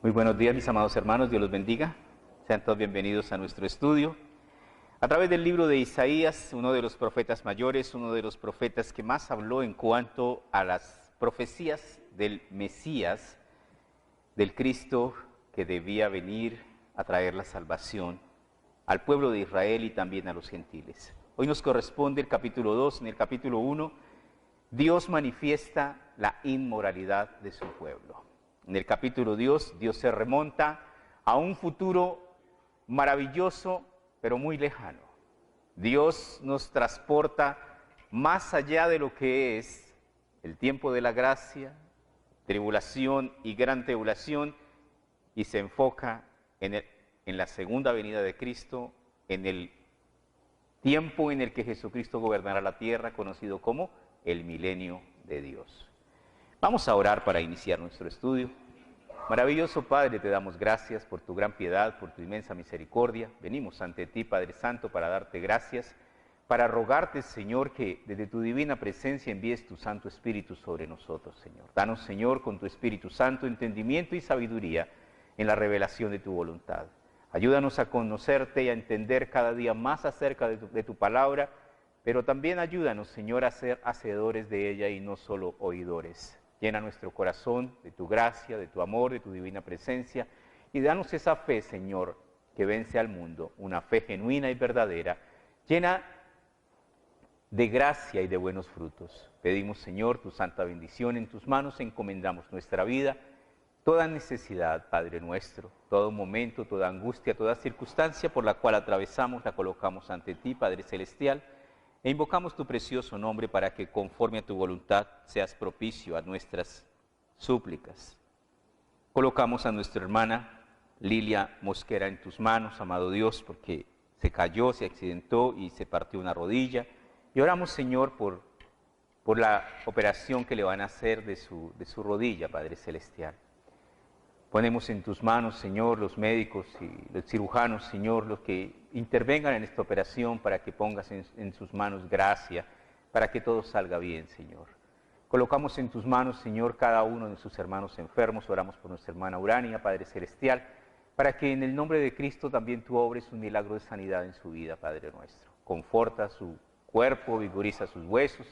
Muy buenos días, mis amados hermanos, Dios los bendiga. Sean todos bienvenidos a nuestro estudio. A través del libro de Isaías, uno de los profetas mayores, uno de los profetas que más habló en cuanto a las profecías del Mesías, del Cristo que debía venir a traer la salvación al pueblo de Israel y también a los gentiles. Hoy nos corresponde el capítulo 2. En el capítulo 1, Dios manifiesta la inmoralidad de su pueblo. En el capítulo 2, Dios se remonta a un futuro maravilloso, pero muy lejano. Dios nos transporta más allá de lo que es el tiempo de la gracia, tribulación y gran tribulación, y se enfoca en la segunda venida de Cristo, en el tiempo en el que Jesucristo gobernará la tierra, conocido como el milenio de Dios. Vamos a orar para iniciar nuestro estudio. Maravilloso Padre, te damos gracias por tu gran piedad, por tu inmensa misericordia. Venimos ante ti, Padre Santo, para darte gracias, para rogarte, Señor, que desde tu divina presencia envíes tu Santo Espíritu sobre nosotros, Señor. Danos, Señor, con tu Espíritu Santo, entendimiento y sabiduría en la revelación de tu voluntad. Ayúdanos a conocerte y a entender cada día más acerca de tu palabra, pero también ayúdanos, Señor, a ser hacedores de ella y no solo oidores. Llena nuestro corazón de tu gracia, de tu amor, de tu divina presencia, y danos esa fe, Señor, que vence al mundo, una fe genuina y verdadera, llena de gracia y de buenos frutos. Pedimos, Señor, tu santa bendición. En tus manos encomendamos nuestra vida, toda necesidad, Padre nuestro, todo momento, toda angustia, toda circunstancia por la cual atravesamos, la colocamos ante ti, Padre Celestial, e invocamos tu precioso nombre para que, conforme a tu voluntad, seas propicio a nuestras súplicas. Colocamos a nuestra hermana Lilia Mosquera en tus manos, amado Dios, porque se cayó, se accidentó y se partió una rodilla. Y oramos, Señor, por la operación que le van a hacer de su rodilla, Padre Celestial. Ponemos en tus manos, Señor, los médicos y los cirujanos, Señor, los que intervengan en esta operación, para que pongas en sus manos gracia, para que todo salga bien, Señor. Colocamos en tus manos, Señor, cada uno de sus hermanos enfermos. Oramos por nuestra hermana Urania, Padre Celestial, para que en el nombre de Cristo también tú obres un milagro de sanidad en su vida, Padre nuestro. Conforta su cuerpo, vigoriza sus huesos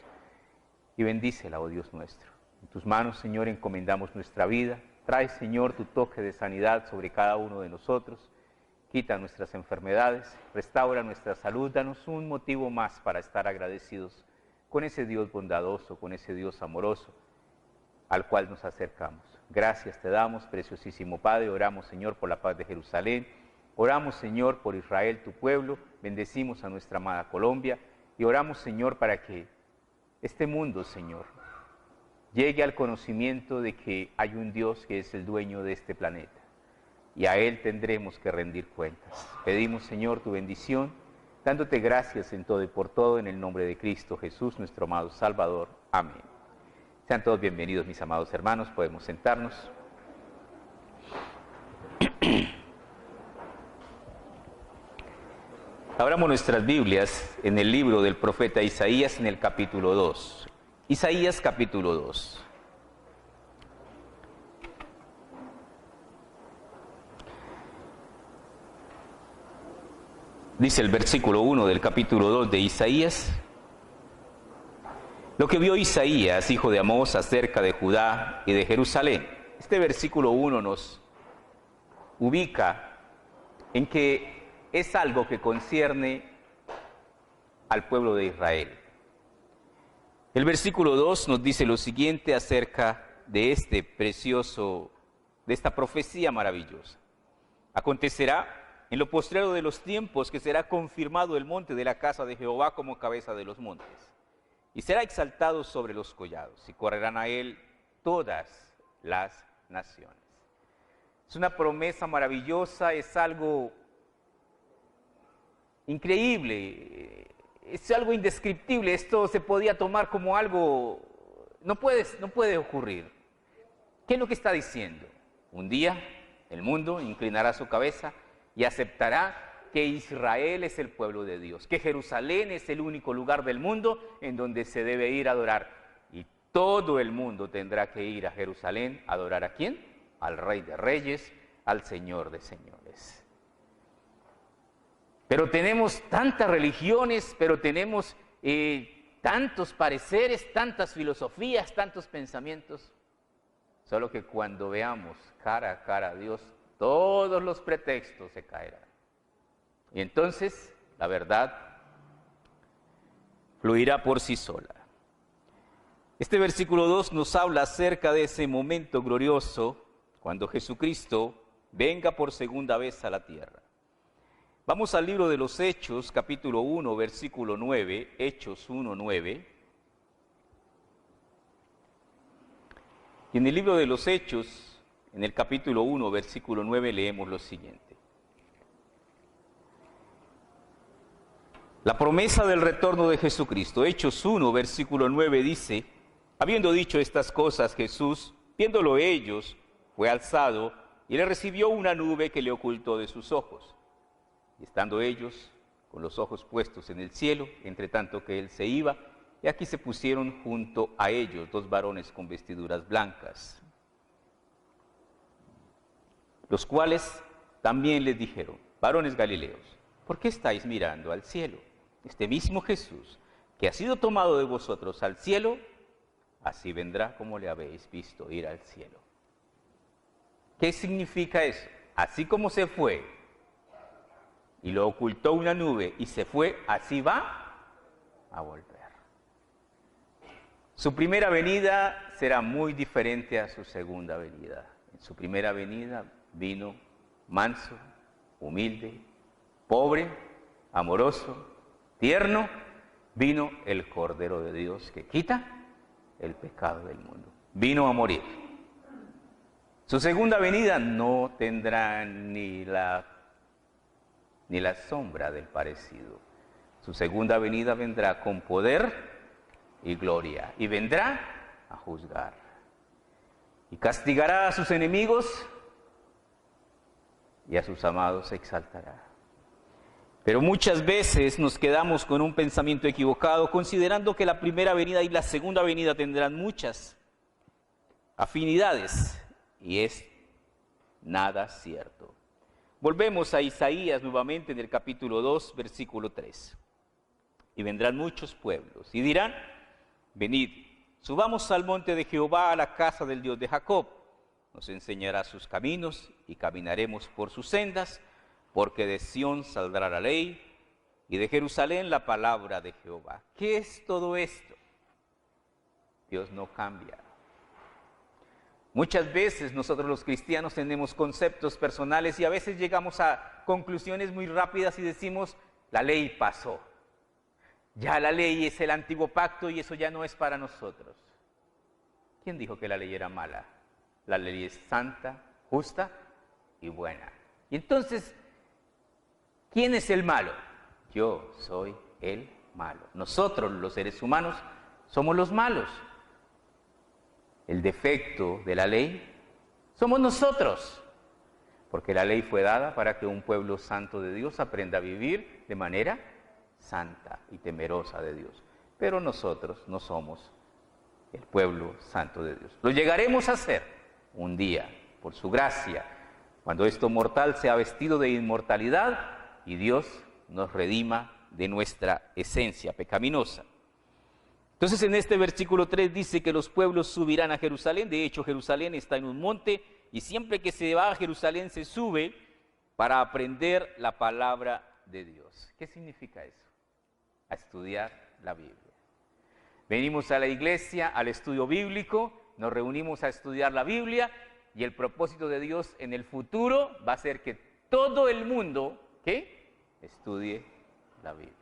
y bendícela, oh Dios nuestro. En tus manos, Señor, encomendamos nuestra vida. Trae, Señor, tu toque de sanidad sobre cada uno de nosotros. Quita nuestras enfermedades, restaura nuestra salud. Danos un motivo más para estar agradecidos con ese Dios bondadoso, con ese Dios amoroso al cual nos acercamos. Gracias te damos, preciosísimo Padre. Oramos, Señor, por la paz de Jerusalén. Oramos, Señor, por Israel, tu pueblo. Bendecimos a nuestra amada Colombia. Y oramos, Señor, para que este mundo, Señor, llegue al conocimiento de que hay un Dios que es el dueño de este planeta, y a Él tendremos que rendir cuentas. Pedimos, Señor, tu bendición, dándote gracias en todo y por todo, en el nombre de Cristo Jesús, nuestro amado Salvador. Amén. Sean todos bienvenidos, mis amados hermanos. Podemos sentarnos. Abramos nuestras Biblias en el libro del profeta Isaías, en el capítulo 2. Isaías capítulo 2. Dice el versículo 1 del capítulo 2 de Isaías: lo que vio Isaías, hijo de Amós, acerca de Judá y de Jerusalén. Este versículo 1 nos ubica en que es algo que concierne al pueblo de Israel. El versículo 2 nos dice lo siguiente acerca de esta profecía maravillosa. Acontecerá en lo postrero de los tiempos que será confirmado el monte de la casa de Jehová como cabeza de los montes, y será exaltado sobre los collados, y correrán a él todas las naciones. Es una promesa maravillosa, es algo increíble, es algo indescriptible. Esto se podía tomar como algo, no puede ocurrir. ¿Qué es lo que está diciendo? Un día el mundo inclinará su cabeza y aceptará que Israel es el pueblo de Dios, que Jerusalén es el único lugar del mundo en donde se debe ir a adorar. Y todo el mundo tendrá que ir a Jerusalén a adorar ¿a quién? Al Rey de Reyes, al Señor de señores. Pero tenemos tantas religiones, pero tenemos tantos pareceres, tantas filosofías, tantos pensamientos. Solo que cuando veamos cara a cara a Dios, todos los pretextos se caerán. Y entonces la verdad fluirá por sí sola. Este versículo 2 nos habla acerca de ese momento glorioso cuando Jesucristo venga por segunda vez a la tierra. Vamos al libro de los Hechos, capítulo 1, versículo 9, Hechos 1, 9. Y en el libro de los Hechos, en el capítulo 1, versículo 9, leemos lo siguiente. La promesa del retorno de Jesucristo. Hechos 1, versículo 9 dice: habiendo dicho estas cosas, Jesús, viéndolo ellos, fue alzado y le recibió una nube que le ocultó de sus ojos. Y estando ellos con los ojos puestos en el cielo, entre tanto que él se iba, y aquí se pusieron junto a ellos 2 varones con vestiduras blancas, los cuales también les dijeron: varones galileos, ¿por qué estáis mirando al cielo? Este mismo Jesús, que ha sido tomado de vosotros al cielo, así vendrá como le habéis visto ir al cielo. ¿Qué significa eso? Así como se fue y lo ocultó una nube y se fue, así va a volver. Su primera venida será muy diferente a su segunda venida. En su primera venida vino manso, humilde, pobre, amoroso, tierno. Vino el Cordero de Dios que quita el pecado del mundo. Vino a morir. Su segunda venida no tendrá ni la sombra del parecido. Su segunda venida vendrá con poder y gloria, y vendrá a juzgar. Y castigará a sus enemigos, y a sus amados exaltará. Pero muchas veces nos quedamos con un pensamiento equivocado, considerando que la primera venida y la segunda venida tendrán muchas afinidades, y es nada cierto. Volvemos a Isaías nuevamente en el capítulo 2, versículo 3. Y vendrán muchos pueblos y dirán: venid, subamos al monte de Jehová, a la casa del Dios de Jacob. Nos enseñará sus caminos y caminaremos por sus sendas, porque de Sión saldrá la ley y de Jerusalén la palabra de Jehová. ¿Qué es todo esto? Dios no cambia. Muchas veces nosotros los cristianos tenemos conceptos personales y a veces llegamos a conclusiones muy rápidas y decimos: la ley pasó. Ya la ley es el antiguo pacto y eso ya no es para nosotros. ¿Quién dijo que la ley era mala? La ley es santa, justa y buena. Y entonces, ¿quién es el malo? Yo soy el malo. Nosotros, los seres humanos, somos los malos. El defecto de la ley somos nosotros, porque la ley fue dada para que un pueblo santo de Dios aprenda a vivir de manera santa y temerosa de Dios. Pero nosotros no somos el pueblo santo de Dios. Lo llegaremos a ser un día, por su gracia, cuando esto mortal sea vestido de inmortalidad y Dios nos redima de nuestra esencia pecaminosa. Entonces en este versículo 3 dice que los pueblos subirán a Jerusalén. De hecho, Jerusalén está en un monte y siempre que se va a Jerusalén se sube para aprender la palabra de Dios. ¿Qué significa eso? A estudiar la Biblia. Venimos a la iglesia, al estudio bíblico, nos reunimos a estudiar la Biblia y el propósito de Dios en el futuro va a ser que todo el mundo, ¿qué? Estudie la Biblia.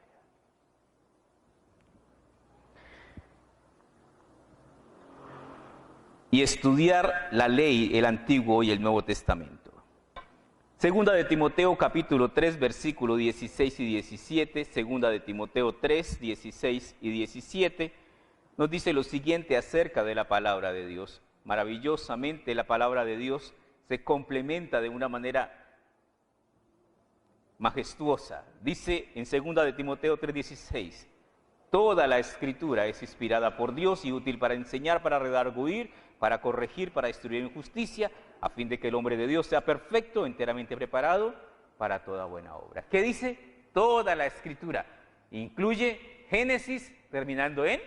Y estudiar la ley, el Antiguo y el Nuevo Testamento. Segunda de Timoteo capítulo 3, versículo 16 y 17, segunda de Timoteo 3, 16 y 17, nos dice lo siguiente acerca de la palabra de Dios. Maravillosamente la palabra de Dios se complementa de una manera majestuosa. Dice en segunda de Timoteo 3, 16, toda la Escritura es inspirada por Dios y útil para enseñar, para redarguir, para corregir, para destruir injusticia, a fin de que el hombre de Dios sea perfecto, enteramente preparado para toda buena obra. ¿Qué dice? Toda la Escritura. Incluye Génesis, terminando en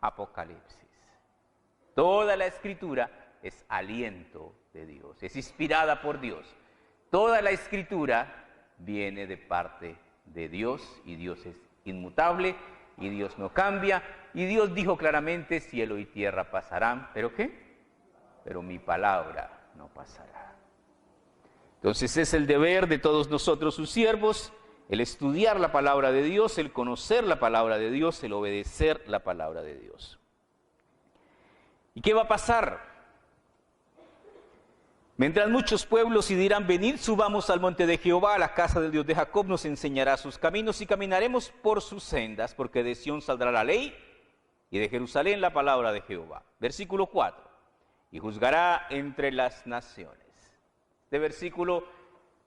Apocalipsis. Toda la Escritura es aliento de Dios, es inspirada por Dios. Toda la Escritura viene de parte de Dios, y Dios es inmutable, y Dios no cambia, y Dios dijo claramente: cielo y tierra pasarán, ¿pero qué? Pero mi palabra no pasará. Entonces es el deber de todos nosotros, sus siervos, el estudiar la palabra de Dios, el conocer la palabra de Dios, el obedecer la palabra de Dios. ¿Y qué va a pasar? Vendrán muchos pueblos y dirán: venid, subamos al monte de Jehová, a la casa del Dios de Jacob, nos enseñará sus caminos y caminaremos por sus sendas, porque de Sión saldrá la ley y de Jerusalén la palabra de Jehová. Versículo 4. Y juzgará entre las naciones. Este versículo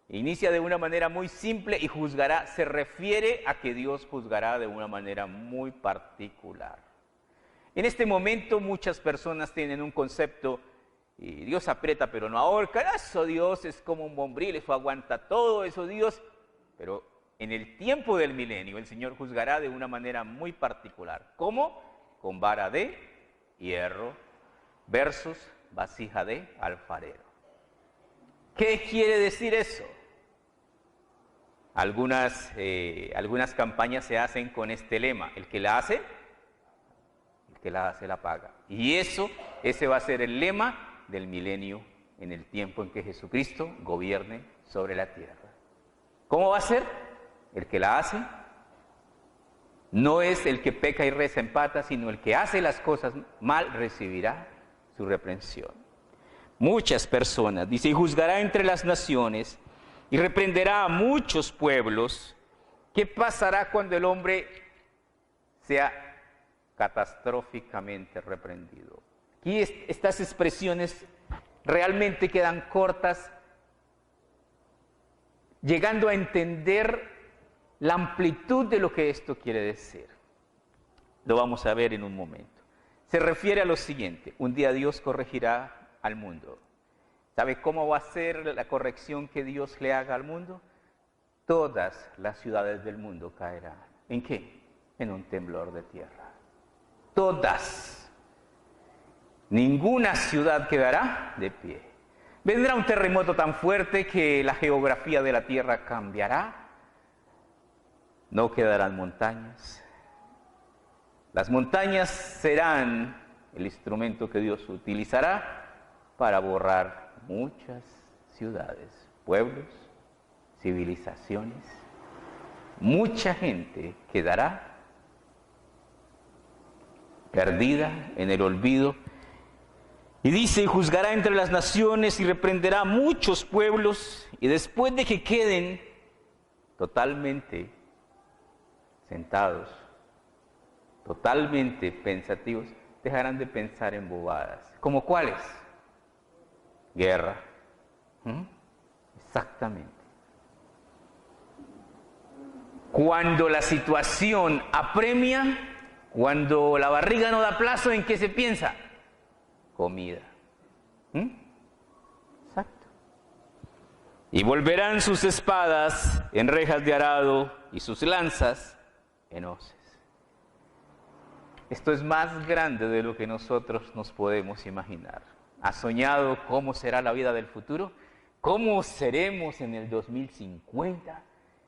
inicia de una manera muy simple, y juzgará se refiere a que Dios juzgará de una manera muy particular. En este momento muchas personas tienen un concepto: y Dios aprieta pero no ahorca, eso Dios es como un bombril, eso aguanta todo, eso Dios. Pero en el tiempo del milenio el Señor juzgará de una manera muy particular. ¿Cómo? Con vara de hierro versus vasija de alfarero. ¿Qué quiere decir eso? Algunas campañas se hacen con este lema: el que la hace la paga. Y ese va a ser el lema del milenio en el tiempo en que Jesucristo gobierne sobre la tierra. ¿Cómo va a ser? El que la hace no es el que peca y reza en patas, sino el que hace las cosas mal recibirá su reprensión. Muchas personas, dice, y juzgará entre las naciones y reprenderá a muchos pueblos. ¿Qué pasará cuando el hombre sea catastróficamente reprendido? Aquí estas expresiones realmente quedan cortas, llegando a entender la amplitud de lo que esto quiere decir. Lo vamos a ver en un momento. Se refiere a lo siguiente: un día Dios corregirá al mundo. ¿Sabe cómo va a ser la corrección que Dios le haga al mundo? Todas las ciudades del mundo caerán. ¿En qué? En un temblor de tierra. Todas. Ninguna ciudad quedará de pie. Vendrá un terremoto tan fuerte que la geografía de la tierra cambiará. No quedarán montañas. Las montañas serán el instrumento que Dios utilizará para borrar muchas ciudades, pueblos, civilizaciones. Mucha gente quedará perdida en el olvido. Y dice: y juzgará entre las naciones y reprenderá a muchos pueblos, y después de que queden totalmente sentados, totalmente pensativos, dejarán de pensar en bobadas. ¿Como cuáles? Guerra. Exactamente. Cuando la situación apremia, cuando la barriga no da plazo, ¿en qué se piensa? Comida. Exacto. Y volverán sus espadas en rejas de arado y sus lanzas en hoces. Esto es más grande de lo que nosotros nos podemos imaginar. ¿Has soñado cómo será la vida del futuro? ¿Cómo seremos en el 2050?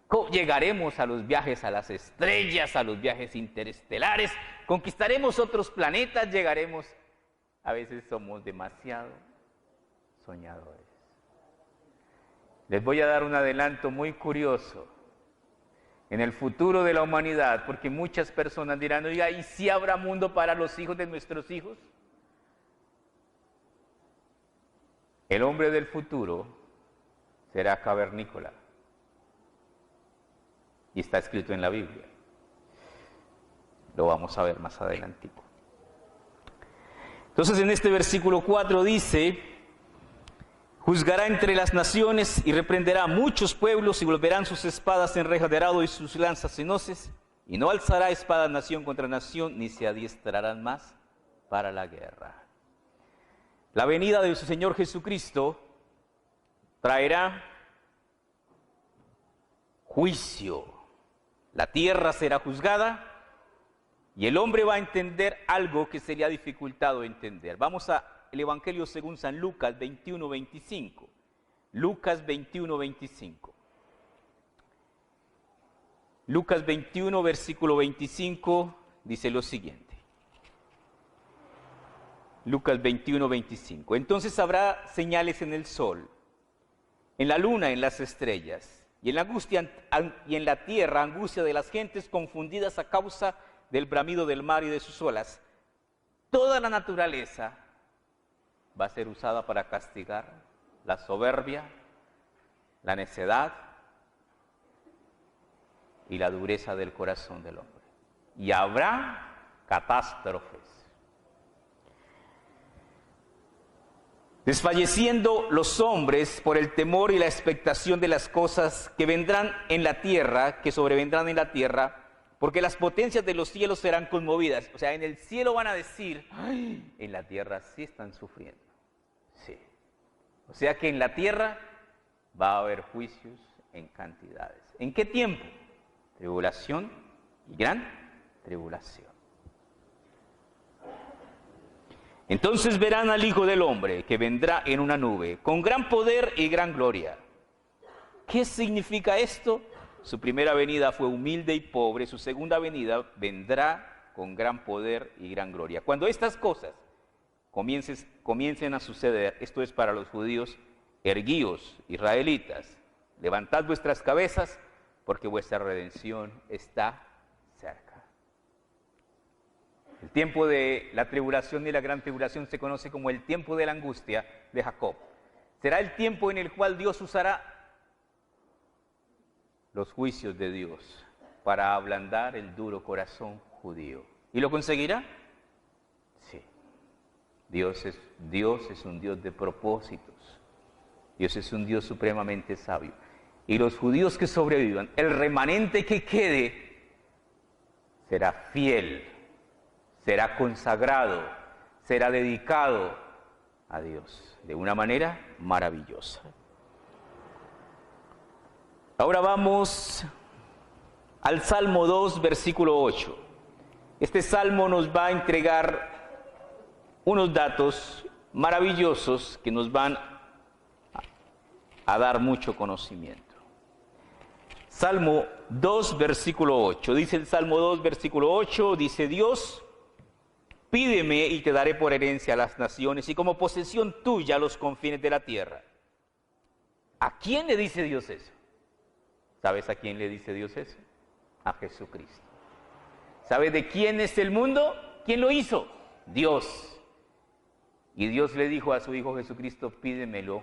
¿Cómo llegaremos a los viajes a las estrellas, a los viajes interestelares? ¿Conquistaremos otros planetas? ¿Llegaremos? A veces somos demasiado soñadores. Les voy a dar un adelanto muy curioso. En el futuro de la humanidad, porque muchas personas dirán: oiga, ¿y si habrá mundo para los hijos de nuestros hijos? El hombre del futuro será cavernícola. Y está escrito en la Biblia. Lo vamos a ver más adelante. Entonces en este versículo 4 dice: juzgará entre las naciones y reprenderá a muchos pueblos, y volverán sus espadas en rejas de arado y sus lanzas en hoces, y no alzará espada nación contra nación, ni se adiestrarán más para la guerra. La venida de su Señor Jesucristo traerá juicio. La tierra será juzgada y el hombre va a entender algo que sería dificultado entender. Vamos al Evangelio según San Lucas 21, 25. Lucas 21, 25. Lucas 21, versículo 25, dice lo siguiente. Lucas 21, 25. Entonces habrá señales en el sol, en la luna, en las estrellas, y en la tierra angustia de las gentes confundidas a causa del bramido del mar y de sus olas. Toda la naturaleza va a ser usada para castigar la soberbia, la necedad y la dureza del corazón del hombre. Y habrá catástrofes. Desfalleciendo los hombres por el temor y la expectación de las cosas que vendrán en la tierra, que sobrevendrán en la tierra, porque las potencias de los cielos serán conmovidas. O sea, en el cielo van a decir, ¡ay! En la tierra sí están sufriendo. Sí. O sea que en la tierra va a haber juicios en cantidades. ¿En qué tiempo? Tribulación y gran tribulación. Entonces verán al Hijo del Hombre que vendrá en una nube, con gran poder y gran gloria. ¿Qué significa esto? Su primera venida fue humilde y pobre, su segunda venida vendrá con gran poder y gran gloria. Cuando estas cosas comiencen a suceder, esto es para los judíos, erguíos, israelitas, levantad vuestras cabezas, porque vuestra redención está cerca. El tiempo de la tribulación y la gran tribulación se conoce como el tiempo de la angustia de Jacob. Será el tiempo en el cual Dios usará los juicios de Dios para ablandar el duro corazón judío. ¿Y lo conseguirá? Sí. Dios es un Dios de propósitos. Dios es un Dios supremamente sabio. Y los judíos que sobrevivan, el remanente que quede, será fiel, será consagrado, será dedicado a Dios de una manera maravillosa. Ahora vamos al Salmo 2, versículo 8. Este salmo nos va a entregar unos datos maravillosos que nos van a dar mucho conocimiento. Salmo 2, versículo 8. Dice el Salmo 2, versículo 8, dice Dios, pídeme y te daré por herencia a las naciones y como posesión tuya los confines de la tierra. ¿A quién le dice Dios eso? ¿Sabes a quién le dice Dios eso? A Jesucristo. ¿Sabes de quién es el mundo? ¿Quién lo hizo? Dios. Y Dios le dijo a su Hijo Jesucristo, pídemelo,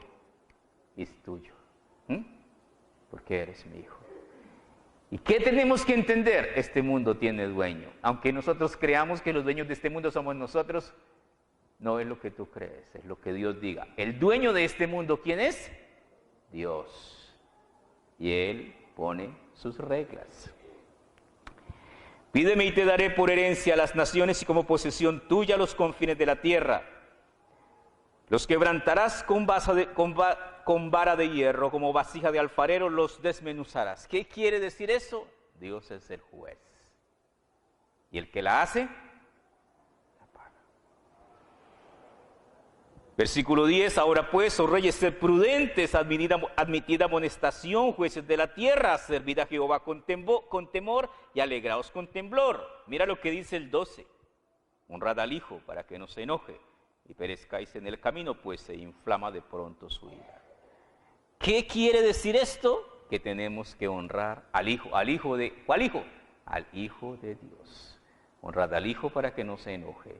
es tuyo. Porque eres mi Hijo. ¿Y qué tenemos que entender? Este mundo tiene dueño. Aunque nosotros creamos que los dueños de este mundo somos nosotros, no es lo que tú crees, es lo que Dios diga. El dueño de este mundo, ¿quién es? Dios. Y Él pone sus reglas. Pídeme y te daré por herencia a las naciones y como posesión tuya los confines de la tierra. Los quebrantarás con vara de hierro, como vasija de alfarero los desmenuzarás. ¿Qué quiere decir eso? Dios es el juez. Y el que la hace, la paga. Versículo 10, ahora pues, oh reyes, sed prudentes, admitid amonestación, jueces de la tierra, servid a Jehová con temor y alegraos con temblor. Mira lo que dice el 12, honrad al Hijo para que no se enoje y perezcáis en el camino, pues se inflama de pronto su ira. ¿Qué quiere decir esto? Que tenemos que honrar al Hijo. ¿Cuál Hijo? Al Hijo de Dios. Honrad al Hijo para que no se enoje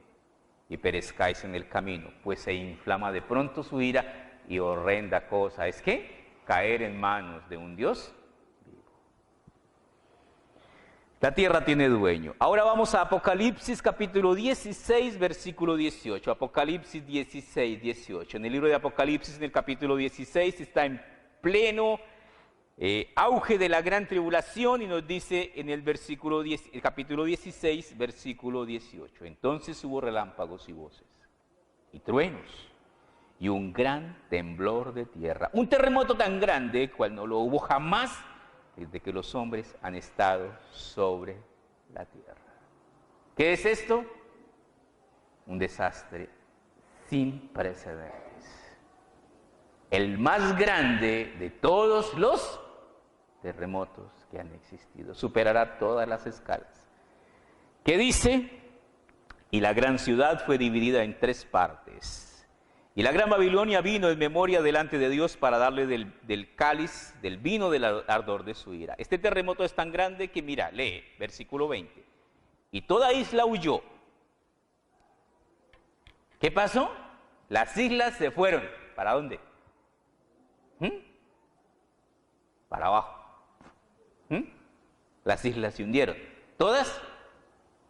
y perezcáis en el camino, pues se inflama de pronto su ira y horrenda cosa es que caer en manos de un Dios vivo. La tierra tiene dueño. Ahora vamos a Apocalipsis capítulo 16, versículo 18. Apocalipsis 16, 18. En el libro de Apocalipsis, en el capítulo 16, está en pleno auge de la gran tribulación y nos dice en el capítulo 16, versículo 18. Entonces hubo relámpagos y voces y truenos y un gran temblor de tierra. Un terremoto tan grande cual no lo hubo jamás desde que los hombres han estado sobre la tierra. ¿Qué es esto? Un desastre sin precedentes. El más grande de todos los terremotos que han existido. Superará todas las escalas. ¿Qué dice? Y la gran ciudad fue dividida en 3 partes. Y la gran Babilonia vino en memoria delante de Dios para darle del cáliz, del vino del ardor de su ira. Este terremoto es tan grande que, mira, lee, versículo 20. Y toda isla huyó. ¿Qué pasó? Las islas se fueron. ¿Para dónde? Para abajo. Las islas se hundieron. ¿Todas?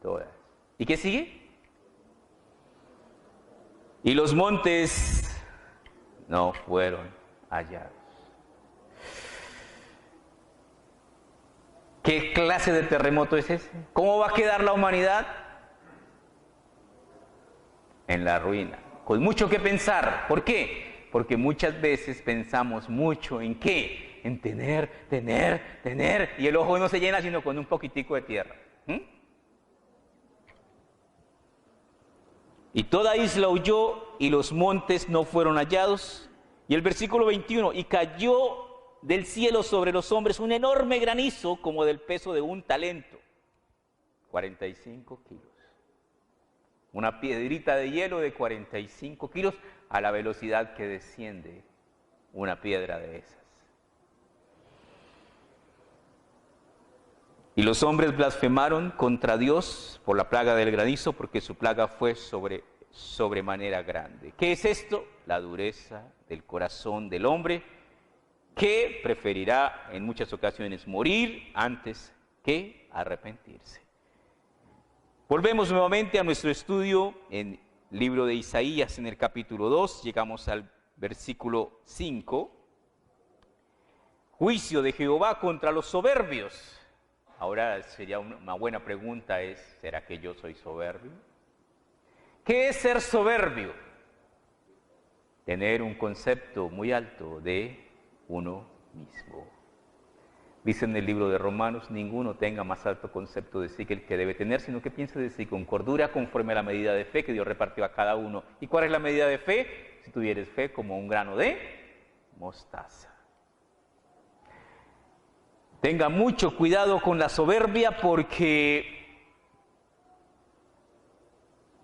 Todas. ¿Y qué sigue? Y los montes no fueron hallados. ¿Qué clase de terremoto es ese? ¿Cómo va a quedar la humanidad? En la ruina. Con mucho que pensar. ¿Por qué? Porque muchas veces pensamos mucho en qué, en tener, y el ojo no se llena sino con un poquitico de tierra. Y toda isla huyó y los montes no fueron hallados. Y el versículo 21, y cayó del cielo sobre los hombres un enorme granizo como del peso de un talento, 45 kilos. Una piedrita de hielo de 45 kilos a la velocidad que desciende una piedra de esas. Y los hombres blasfemaron contra Dios por la plaga del granizo, porque su plaga fue sobremanera grande. ¿Qué es esto? La dureza del corazón del hombre, que preferirá en muchas ocasiones morir antes que arrepentirse. Volvemos nuevamente a nuestro estudio en el libro de Isaías, en el capítulo 2, llegamos al versículo 5. Juicio de Jehová contra los soberbios. Ahora sería una buena pregunta es, ¿será que yo soy soberbio? ¿Qué es ser soberbio? Tener un concepto muy alto de uno mismo. Dice en el libro de Romanos, ninguno tenga más alto concepto de sí que el que debe tener, sino que piense de sí con cordura conforme a la medida de fe que Dios repartió a cada uno. ¿Y cuál es la medida de fe? Si tuvieres fe como un grano de mostaza. Tenga mucho cuidado con la soberbia porque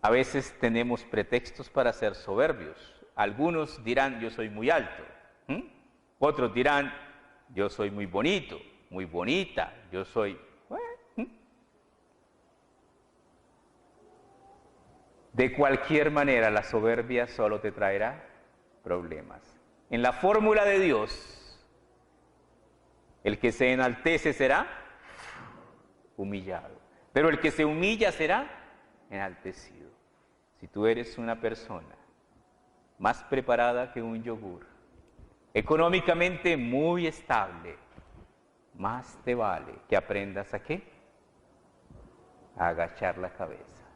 a veces tenemos pretextos para ser soberbios. Algunos dirán, yo soy muy alto. Otros dirán, yo soy muy bonito, muy bonita, yo soy... De cualquier manera, la soberbia solo te traerá problemas. En la fórmula de Dios, el que se enaltece será humillado, pero el que se humilla será enaltecido. Si tú eres una persona más preparada que un yogur, económicamente muy estable, más te vale que aprendas a ¿qué? A agachar la cabeza.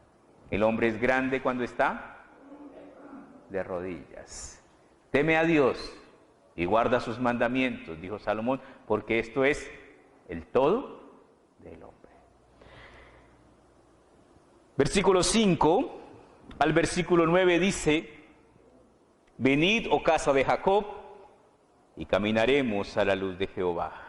El hombre es grande cuando está de rodillas. Teme a Dios y guarda sus mandamientos, dijo Salomón, porque esto es el todo del hombre. Versículo 5 al versículo 9 dice, venid, oh casa de Jacob, y caminaremos a la luz de Jehová.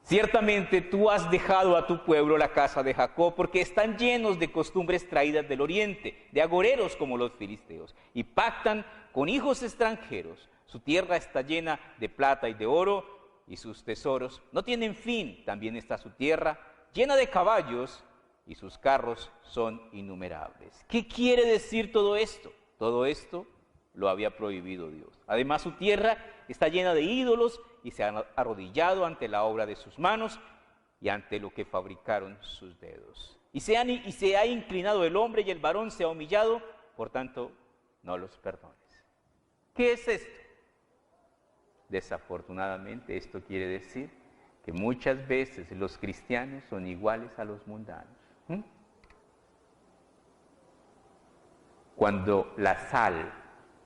Ciertamente tú has dejado a tu pueblo la casa de Jacob, porque están llenos de costumbres traídas del oriente, de agoreros como los filisteos, y pactan con hijos extranjeros. Su tierra está llena de plata y de oro, y sus tesoros no tienen fin. También está su tierra llena de caballos, y sus carros son innumerables. ¿Qué quiere decir todo esto? Todo esto lo había prohibido Dios. Además, su tierra está llena de ídolos, y se han arrodillado ante la obra de sus manos, y ante lo que fabricaron sus dedos. Y se ha inclinado el hombre, y el varón se ha humillado, por tanto, no los perdones. ¿Qué es esto? Desafortunadamente, esto quiere decir que muchas veces los cristianos son iguales a los mundanos. Cuando la sal,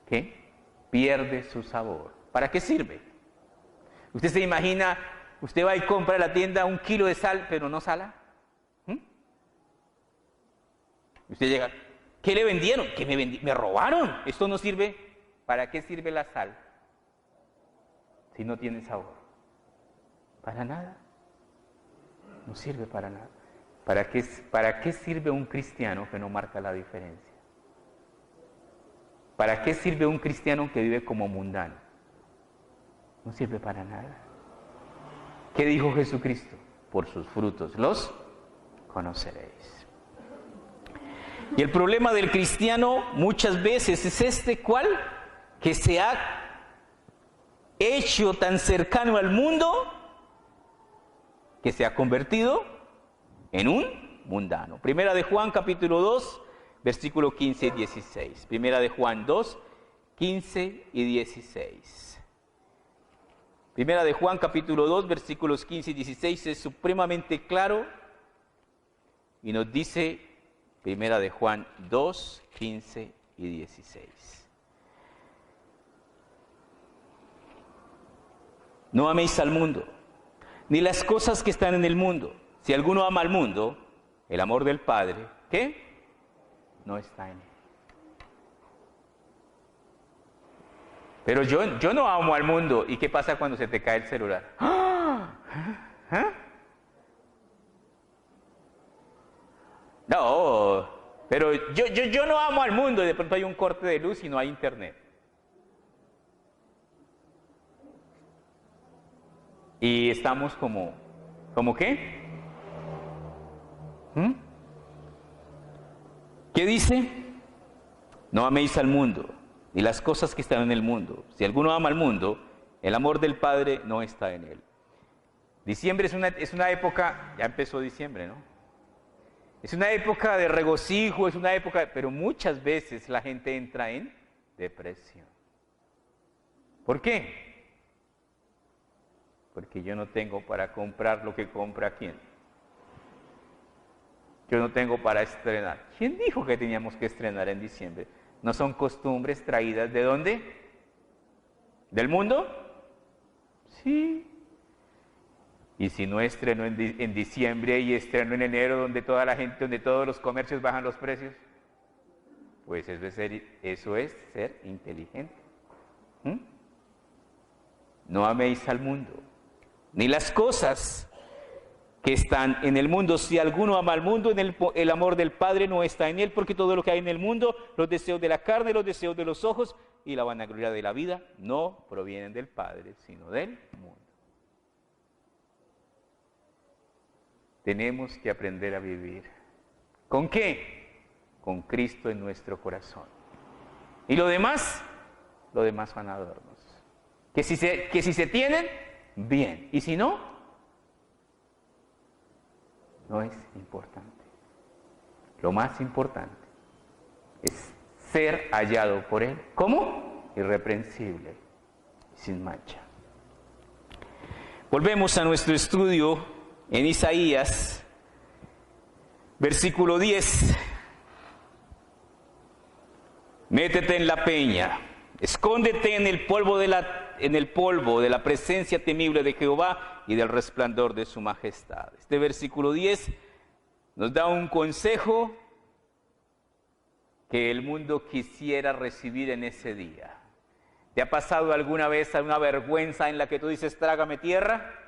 ¿qué? pierde su sabor. ¿Para qué sirve? Usted se imagina, usted va y compra en la tienda 1 kilo de sal, pero no sala. Usted llega, ¿qué le vendieron? ¿Qué me robaron? Esto no sirve. ¿Para qué sirve la sal si no tiene sabor? Para nada. No sirve para nada. ¿Para qué sirve un cristiano que no marca la diferencia? ¿Para qué sirve un cristiano que vive como mundano? No sirve para nada. ¿Qué dijo Jesucristo? Por sus frutos los conoceréis. Y el problema del cristiano muchas veces es ¿cuál? Que se ha hecho tan cercano al mundo que se ha convertido en un mundano. Primera de Juan capítulo 2, versículo 15 y 16. Primera de Juan 2, 15 y 16. Primera de Juan capítulo 2, versículos 15 y 16 es supremamente claro y nos dice, Primera de Juan 2, 15 y 16. No améis al mundo, ni las cosas que están en el mundo. Si alguno ama al mundo, el amor del Padre, ¿qué? No está en él. Pero yo no amo al mundo. ¿Y qué pasa cuando se te cae el celular? No, pero yo no amo al mundo y de pronto hay un corte de luz y no hay internet. Y estamos como ¿qué? ¿Qué dice? No améis al mundo, ni las cosas que están en el mundo. Si alguno ama al mundo, el amor del Padre no está en él. Diciembre es una época, ya empezó diciembre, ¿no? Es una época de regocijo, es una época, pero muchas veces la gente entra en depresión. ¿Por qué? Porque yo no tengo para comprar lo que compra quién. Yo no tengo para estrenar. ¿Quién dijo que teníamos que estrenar en diciembre? ¿No son costumbres traídas de dónde? ¿Del mundo? Sí. Y si no estreno en diciembre y estreno en enero, donde toda la gente, donde todos los comercios bajan los precios, pues eso es ser inteligente. No améis al mundo, ni las cosas que están en el mundo. Si alguno ama al mundo, el amor del Padre no está en él, porque todo lo que hay en el mundo, los deseos de la carne, los deseos de los ojos y la vanagloria de la vida, no provienen del Padre, sino del mundo. Tenemos que aprender a vivir. ¿Con qué? Con Cristo en nuestro corazón. Y lo demás van adornos. Que si se tienen, bien. Y si no, no es importante. Lo más importante es ser hallado por Él. ¿Cómo? Irreprensible y sin mancha. Volvemos a nuestro estudio en Isaías, versículo 10. Métete en la peña, escóndete en el polvo de la presencia temible de Jehová y del resplandor de su majestad. Este versículo 10 nos da un consejo que el mundo quisiera recibir en ese día. ¿Te ha pasado alguna vez alguna vergüenza en la que tú dices, trágame tierra?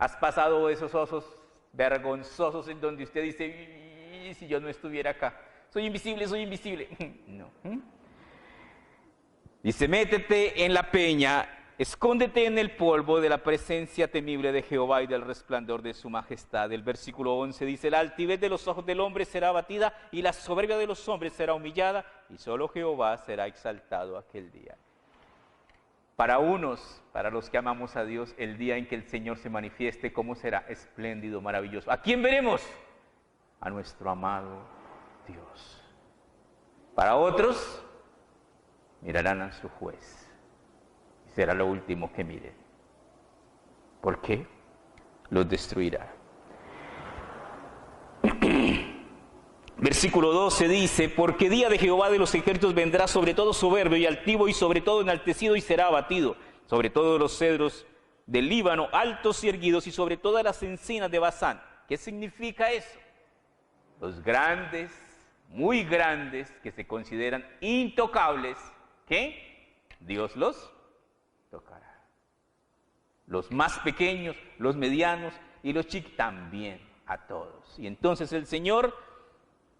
¿Has pasado esos osos vergonzosos en donde usted dice, si yo no estuviera acá? Soy invisible. No. Dice, métete en la peña, escóndete en el polvo de la presencia temible de Jehová y del resplandor de su majestad. El versículo 11 dice, la altivez de los ojos del hombre será abatida y la soberbia de los hombres será humillada y solo Jehová será exaltado aquel día. Para unos, para los que amamos a Dios, el día en que el Señor se manifieste, ¿cómo será? Espléndido, maravilloso. ¿A quién veremos? A nuestro amado Dios. Para otros, mirarán a su juez. Y será lo último que miren. ¿Por qué? Los destruirá. Versículo 12 dice, porque día de Jehová de los ejércitos vendrá sobre todo soberbio y altivo y sobre todo enaltecido y será abatido, sobre todos los cedros del Líbano, altos y erguidos y sobre todas las encinas de Basán. ¿Qué significa eso? Los grandes, muy grandes, que se consideran intocables, ¿qué? Dios los tocará. Los más pequeños, los medianos y los chicos también, a todos. Y entonces el Señor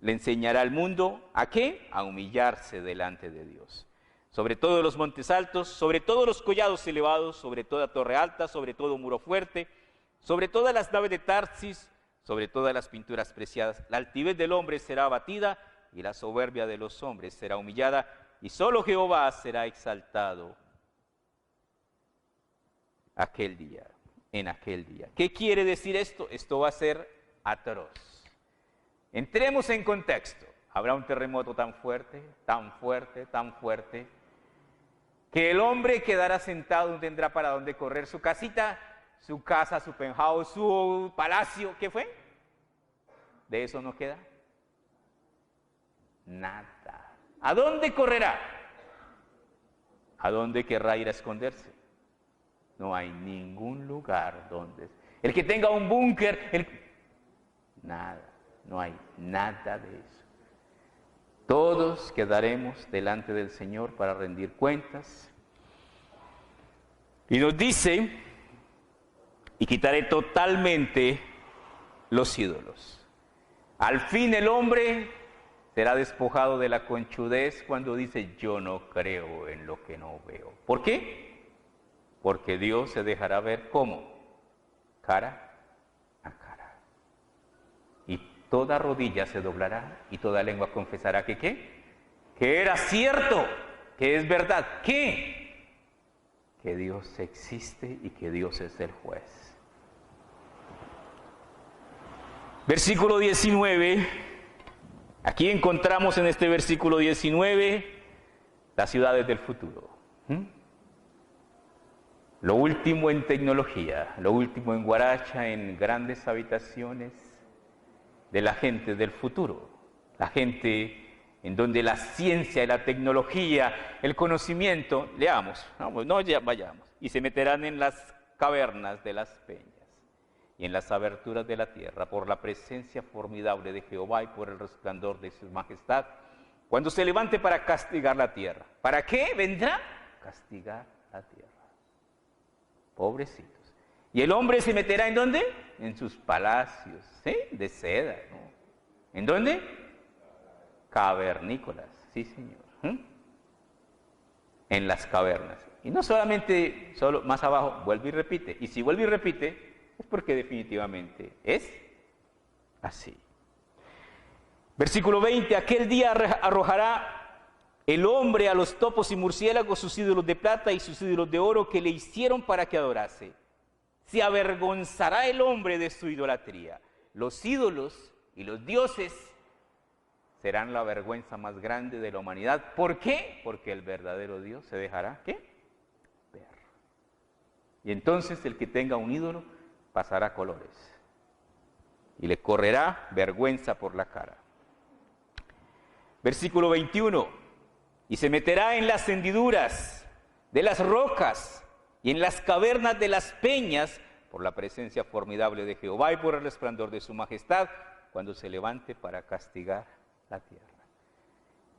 le enseñará al mundo, ¿a qué? A humillarse delante de Dios. Sobre todos los montes altos, sobre todos los collados elevados, sobre toda torre alta, sobre todo muro fuerte, sobre todas las naves de Tarsis, sobre todas las pinturas preciadas. La altivez del hombre será abatida y la soberbia de los hombres será humillada y solo Jehová será exaltado aquel día, en aquel día. ¿Qué quiere decir esto? Esto va a ser atroz. Entremos en contexto. Habrá un terremoto tan fuerte, tan fuerte, tan fuerte, que el hombre quedará sentado, no tendrá para dónde correr. Su casita, su casa, su penthouse, su palacio, ¿qué fue? De eso no queda nada. ¿A dónde correrá? ¿A dónde querrá ir a esconderse? No hay ningún lugar donde... El que tenga un búnker, nada, no hay nada de eso. Todos quedaremos delante del Señor para rendir cuentas. Y nos dice, y quitaré totalmente los ídolos. Al fin el hombre será despojado de la conchudez cuando dice, yo no creo en lo que no veo. ¿Por qué? Porque Dios se dejará ver ¿cómo? Cara a cara. Y toda rodilla se doblará y toda lengua confesará que ¿qué? Que era cierto, que es verdad. ¿Qué? Que Dios existe y que Dios es el juez. Versículo 19, aquí encontramos en este versículo 19 las ciudades del futuro. Lo último en tecnología, lo último en guaracha, en grandes habitaciones de la gente del futuro. La gente en donde la ciencia y la tecnología, el conocimiento, leamos, ya vayamos, y se meterán en las cavernas de las peñas y en las aberturas de la tierra, por la presencia formidable de Jehová y por el resplandor de su majestad, cuando se levante para castigar la tierra. ¿Para qué vendrá? Castigar la tierra. Pobrecitos. Y el hombre se meterá ¿en dónde? En sus palacios, ¿sí? De seda, ¿no? ¿En dónde? Cavernícolas, sí señor. En las cavernas. Y no solamente, solo más abajo, vuelve y repite. Y si vuelve y repite, es porque definitivamente es así. Versículo 20, aquel día arrojará el hombre a los topos y murciélagos sus ídolos de plata y sus ídolos de oro que le hicieron para que adorase. Se avergonzará el hombre de su idolatría. Los ídolos y los dioses serán la vergüenza más grande de la humanidad. ¿Por qué? Porque el verdadero Dios se dejará, ¿qué? Ver. Y entonces el que tenga un ídolo pasará colores y le correrá vergüenza por la cara. Versículo 21, y se meterá en las hendiduras de las rocas y en las cavernas de las peñas por la presencia formidable de Jehová y por el resplandor de su majestad cuando se levante para castigar la tierra.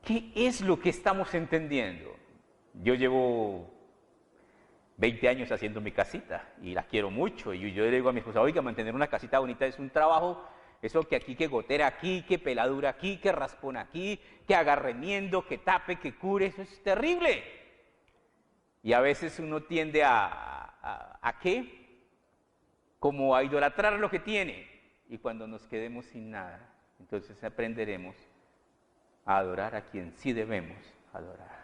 ¿Qué es lo que estamos entendiendo? Yo llevo 20 años haciendo mi casita y la quiero mucho y yo le digo a mi esposa, oiga, mantener una casita bonita es un trabajo, eso que aquí, que gotera aquí, que peladura aquí, que raspón aquí, que haga remiendo, que tape, que cure, eso es terrible. Y a veces uno tiende ¿a qué? Como a idolatrar lo que tiene. Y cuando nos quedemos sin nada, entonces aprenderemos a adorar a quien sí debemos adorar.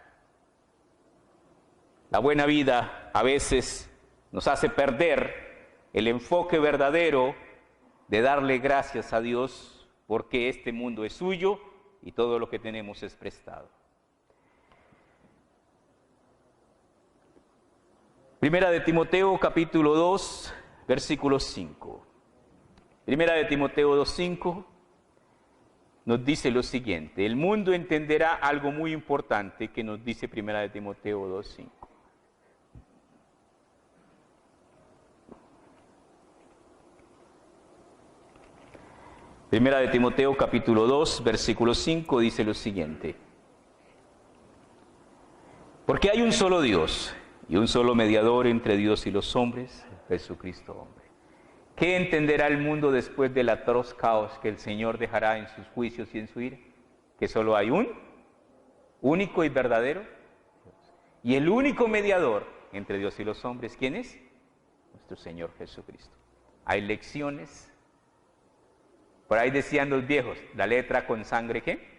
La buena vida a veces nos hace perder el enfoque verdadero de darle gracias a Dios porque este mundo es suyo y todo lo que tenemos es prestado. Primera de Timoteo capítulo 2, versículo 5. Primera de Timoteo 2:5. nos dice lo siguiente. El mundo entenderá algo muy importante que nos dice 1 Timoteo 2:5. Primera de Timoteo capítulo 2, versículo 5 dice lo siguiente. Porque hay un solo Dios y un solo mediador entre Dios y los hombres, Jesucristo hombre. ¿Qué entenderá el mundo después del atroz caos que el Señor dejará en sus juicios y en su ira? Que solo hay un único y verdadero Dios. Y el único mediador entre Dios y los hombres, ¿quién es? Nuestro Señor Jesucristo. Hay lecciones. Por ahí decían los viejos, la letra con sangre, ¿qué?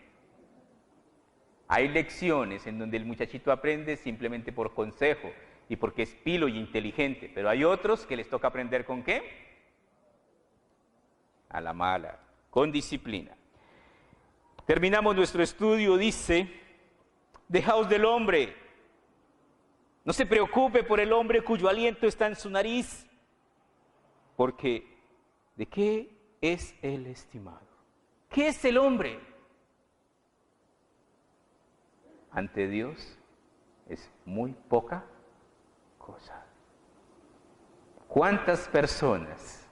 Hay lecciones en donde el muchachito aprende simplemente por consejo y porque es pilo y inteligente, pero hay otros que les toca aprender ¿con qué? A la mala, con disciplina. Terminamos nuestro estudio, dice, dejaos del hombre, no se preocupe por el hombre cuyo aliento está en su nariz, porque ¿de qué es el estimado? ¿Qué es el hombre? Ante Dios es muy poca cosa. ¿Cuántas personas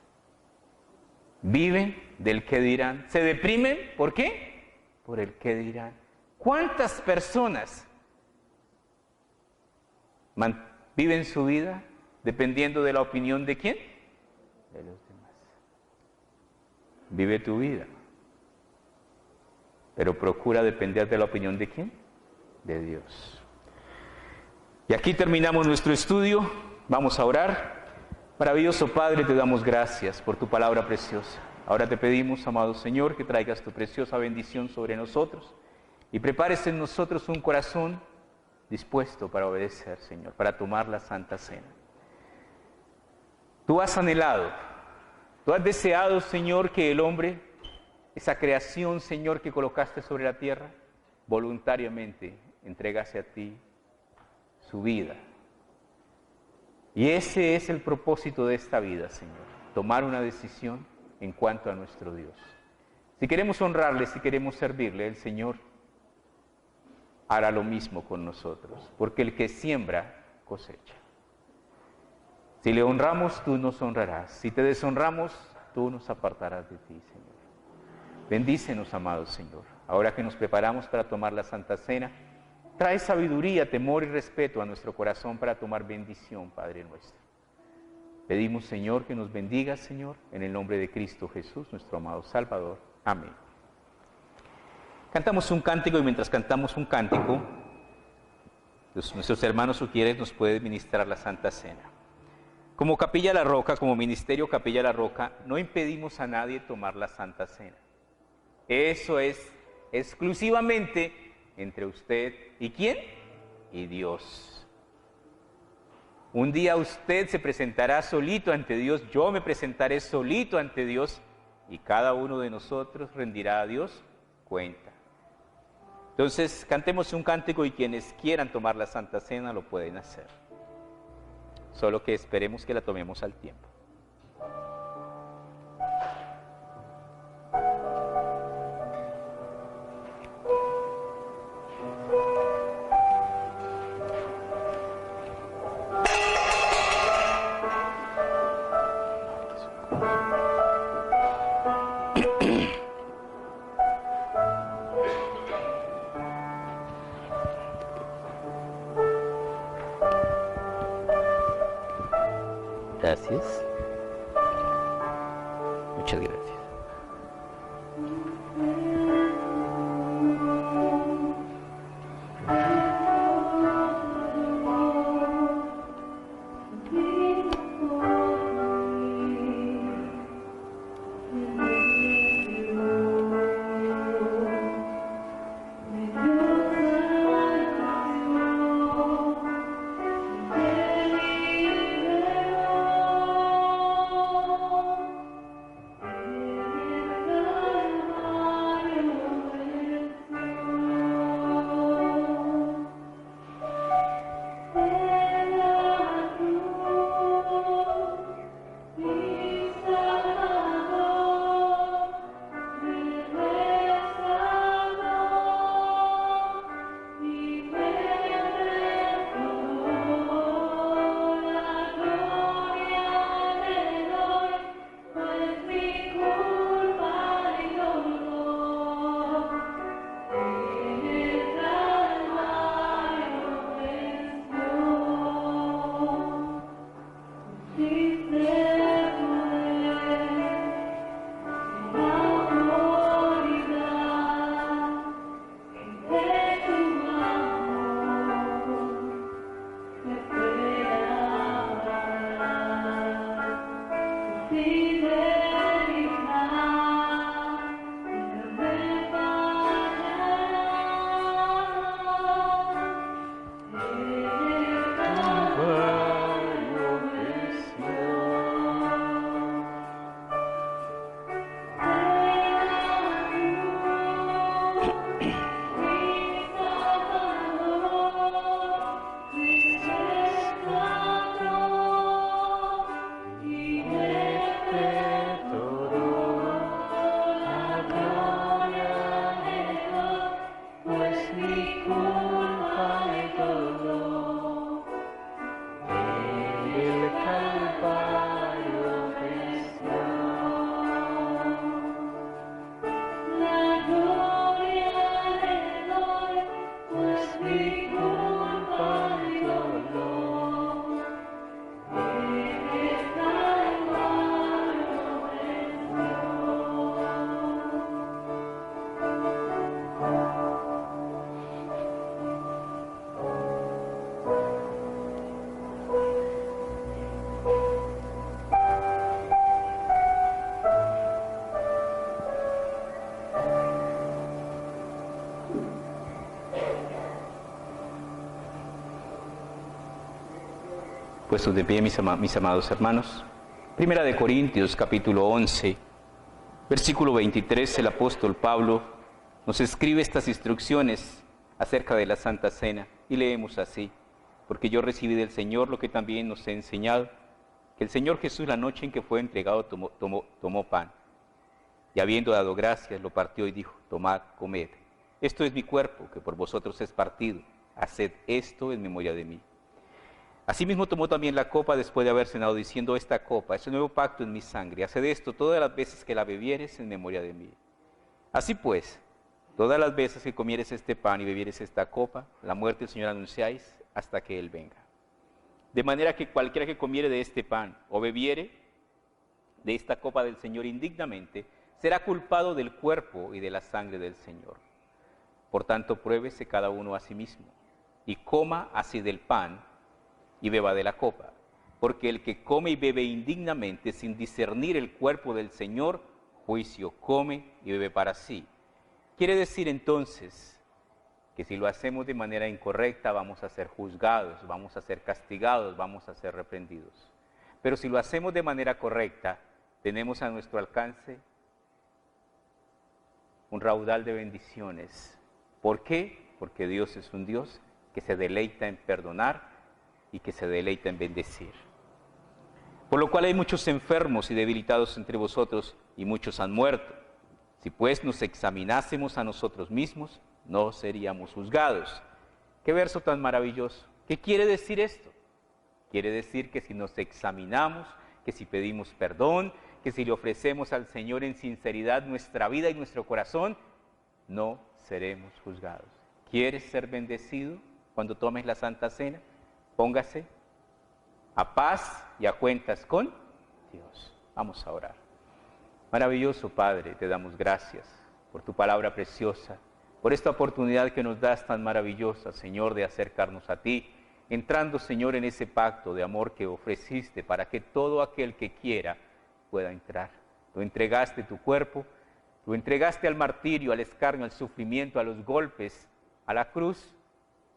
viven del qué dirán? ¿Se deprimen? ¿Por qué? Por el qué dirán. ¿Cuántas personas viven su vida dependiendo de la opinión de quién? De los demás. Vive tu vida, pero procura depender de la opinión de quién? De Dios. Y aquí terminamos nuestro estudio. Vamos a orar. Maravilloso Padre, te damos gracias por tu palabra preciosa. Ahora te pedimos, amado Señor, que traigas tu preciosa bendición sobre nosotros y prepares en nosotros un corazón dispuesto para obedecer, Señor, para tomar la Santa Cena. Tú has anhelado, tú has deseado, Señor, que el hombre, esa creación, Señor, que colocaste sobre la tierra, voluntariamente entregase a ti su vida. Y ese es el propósito de esta vida, Señor, tomar una decisión en cuanto a nuestro Dios. Si queremos honrarle, si queremos servirle, el Señor hará lo mismo con nosotros, porque el que siembra, cosecha. Si le honramos, tú nos honrarás. Si te deshonramos, tú nos apartarás de ti, Señor. Bendícenos, amado Señor. Ahora que nos preparamos para tomar la Santa Cena, trae sabiduría, temor y respeto a nuestro corazón para tomar bendición, Padre nuestro. Pedimos, Señor, que nos bendiga, Señor, en el nombre de Cristo Jesús, nuestro amado Salvador. Amén. Cantamos un cántico y mientras cantamos un cántico, nuestros hermanos Ujieres nos pueden ministrar la Santa Cena. Como Capilla La Roca, como Ministerio Capilla La Roca, no impedimos a nadie tomar la Santa Cena. Eso es exclusivamente entre usted y ¿quién? Y Dios. Un día usted se presentará solito ante Dios, yo me presentaré solito ante Dios y cada uno de nosotros rendirá a Dios cuenta. Entonces, cantemos un cántico y quienes quieran tomar la Santa Cena lo pueden hacer. Solo que esperemos que la tomemos al tiempo. Gracias. Muchas gracias. Puestos de pie, mis amados hermanos. Primera de Corintios, capítulo 11, versículo 23, el apóstol Pablo nos escribe estas instrucciones acerca de la Santa Cena y leemos así: porque yo recibí del Señor lo que también nos he enseñado, que el Señor Jesús, la noche en que fue entregado, tomó pan, y habiendo dado gracias, lo partió y dijo: tomad, comed, esto es mi cuerpo, que por vosotros es partido, haced esto en memoria de mí. Asimismo tomó también la copa después de haber cenado, diciendo: esta copa es el nuevo pacto en mi sangre, haced esto todas las veces que la bebieres en memoria de mí. Así pues, todas las veces que comieres este pan y bebieres esta copa, la muerte del Señor anunciáis hasta que Él venga. De manera que cualquiera que comiere de este pan o bebiere de esta copa del Señor indignamente, será culpado del cuerpo y de la sangre del Señor. Por tanto, pruébese cada uno a sí mismo, y coma así del pan y beba de la copa, porque el que come y bebe indignamente, sin discernir el cuerpo del Señor, juicio come y bebe para sí. Quiere decir entonces que si lo hacemos de manera incorrecta, vamos a ser juzgados, vamos a ser castigados, vamos a ser reprendidos. Pero si lo hacemos de manera correcta, tenemos a nuestro alcance un raudal de bendiciones. ¿Por qué? Porque Dios es un Dios que se deleita en perdonar y que se deleita en bendecir. Por lo cual hay muchos enfermos y debilitados entre vosotros, y muchos han muerto. Si pues nos examinásemos a nosotros mismos, no seríamos juzgados. ¡Qué verso tan maravilloso! ¿Qué quiere decir esto? Quiere decir que si nos examinamos, que si pedimos perdón, que si le ofrecemos al Señor en sinceridad nuestra vida y nuestro corazón, no seremos juzgados. ¿Quieres ser bendecido cuando tomes la Santa Cena? Póngase a paz y a cuentas con Dios. Vamos a orar. Maravilloso Padre, te damos gracias por tu palabra preciosa, por esta oportunidad que nos das tan maravillosa, Señor, de acercarnos a ti, entrando, Señor, en ese pacto de amor que ofreciste para que todo aquel que quiera pueda entrar. Tú entregaste tu cuerpo, tú entregaste al martirio, al escarnio, al sufrimiento, a los golpes, a la cruz,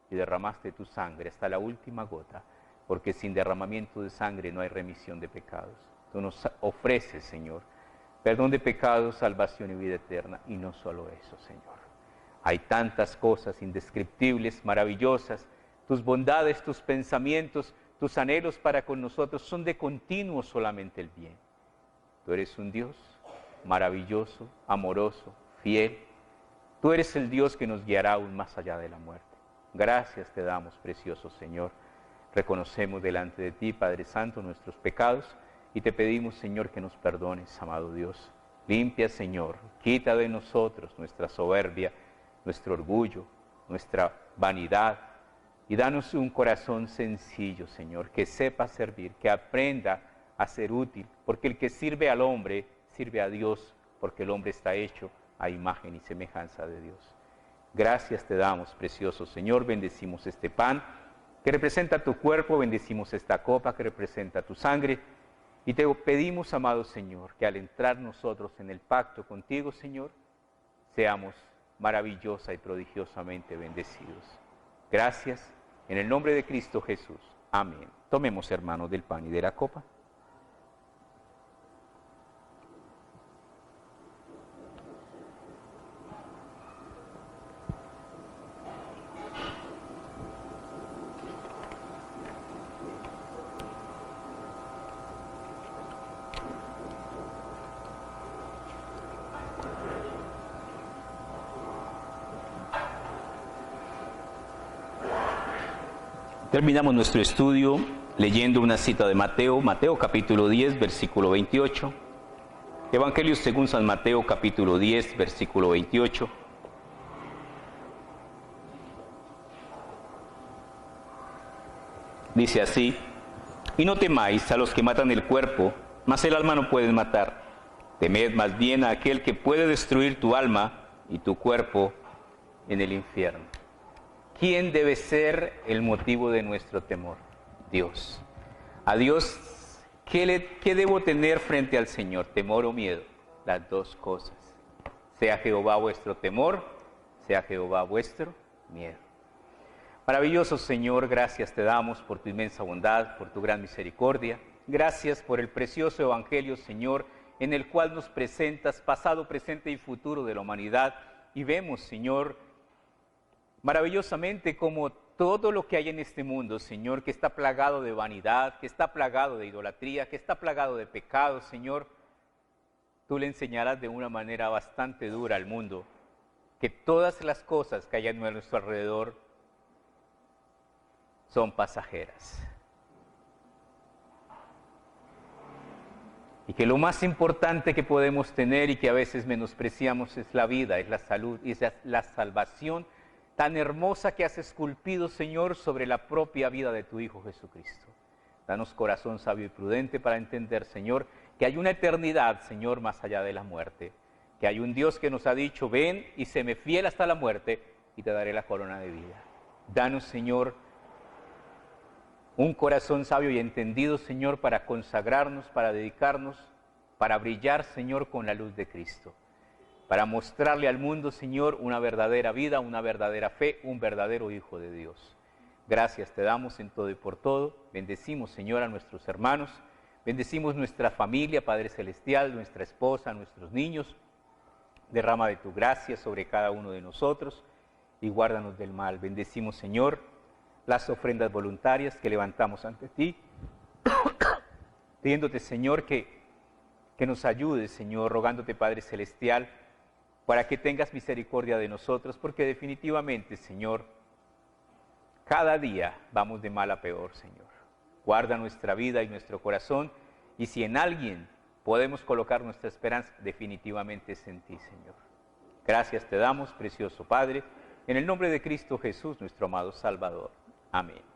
y derramaste tu sangre hasta la última gota, porque sin derramamiento de sangre no hay remisión de pecados. Tú nos ofreces, Señor, perdón de pecados, salvación y vida eterna, y no solo eso, Señor. Hay tantas cosas indescriptibles, maravillosas, tus bondades, tus pensamientos, tus anhelos para con nosotros son de continuo solamente el bien. Tú eres un Dios maravilloso, amoroso, fiel. Tú eres el Dios que nos guiará aún más allá de la muerte. Gracias te damos, precioso Señor. Reconocemos delante de ti, Padre Santo, nuestros pecados y te pedimos, Señor, que nos perdones, amado Dios. Limpia, Señor, quita de nosotros nuestra soberbia, nuestro orgullo, nuestra vanidad y danos un corazón sencillo, Señor, que sepa servir, que aprenda a ser útil, porque el que sirve al hombre, sirve a Dios, porque el hombre está hecho a imagen y semejanza de Dios. Gracias te damos, precioso Señor, bendecimos este pan que representa tu cuerpo, bendecimos esta copa que representa tu sangre, Y te pedimos, amado Señor, que al entrar nosotros en el pacto contigo, Señor, seamos maravillosa y prodigiosamente bendecidos. Gracias, en el nombre de Cristo Jesús. Amén. Tomemos, hermanos, del pan y de la copa. Terminamos nuestro estudio leyendo una cita de Mateo, Mateo capítulo 10, versículo 28. Evangelio según San Mateo capítulo 10, versículo 28. Dice así: y no temáis a los que matan el cuerpo, mas el alma no pueden matar. Temed más bien a aquel que puede destruir tu alma y tu cuerpo en el infierno. ¿Quién debe ser el motivo de nuestro temor? Dios. A Dios, ¿qué debo tener frente al Señor? ¿Temor o miedo? Las dos cosas. Sea Jehová vuestro temor, sea Jehová vuestro miedo. Maravilloso Señor, gracias te damos por tu inmensa bondad, por tu gran misericordia. Gracias por el precioso Evangelio, Señor, en el cual nos presentas pasado, presente y futuro de la humanidad. Y vemos, Señor, maravillosamente como todo lo que hay en este mundo, Señor, que está plagado de vanidad, que está plagado de idolatría, que está plagado de pecado, Señor, tú le enseñarás de una manera bastante dura al mundo que todas las cosas que hay a nuestro alrededor son pasajeras. Y que lo más importante que podemos tener y que a veces menospreciamos es la vida, es la salud y es la salvación tan hermosa que has esculpido, Señor, sobre la propia vida de tu Hijo Jesucristo. Danos corazón sabio y prudente para entender, Señor, que hay una eternidad, Señor, más allá de la muerte. Que hay un Dios que nos ha dicho, ven y séme fiel hasta la muerte y te daré la corona de vida. Danos, Señor, un corazón sabio y entendido, Señor, para consagrarnos, para dedicarnos, para brillar, Señor, con la luz de Cristo. Para mostrarle al mundo, Señor, una verdadera vida, una verdadera fe, un verdadero Hijo de Dios. Gracias te damos en todo y por todo. Bendecimos, Señor, a nuestros hermanos. Bendecimos nuestra familia, Padre Celestial, nuestra esposa, nuestros niños. Derrama de tu gracia sobre cada uno de nosotros y guárdanos del mal. Bendecimos, Señor, las ofrendas voluntarias que levantamos ante ti, pidiéndote, Señor, que nos ayudes, Señor, rogándote, Padre Celestial, para que tengas misericordia de nosotros, porque definitivamente, Señor, cada día vamos de mal a peor, Señor. Guarda nuestra vida y nuestro corazón, y si en alguien podemos colocar nuestra esperanza, definitivamente es en ti, Señor. Gracias te damos, precioso Padre, en el nombre de Cristo Jesús, nuestro amado Salvador. Amén.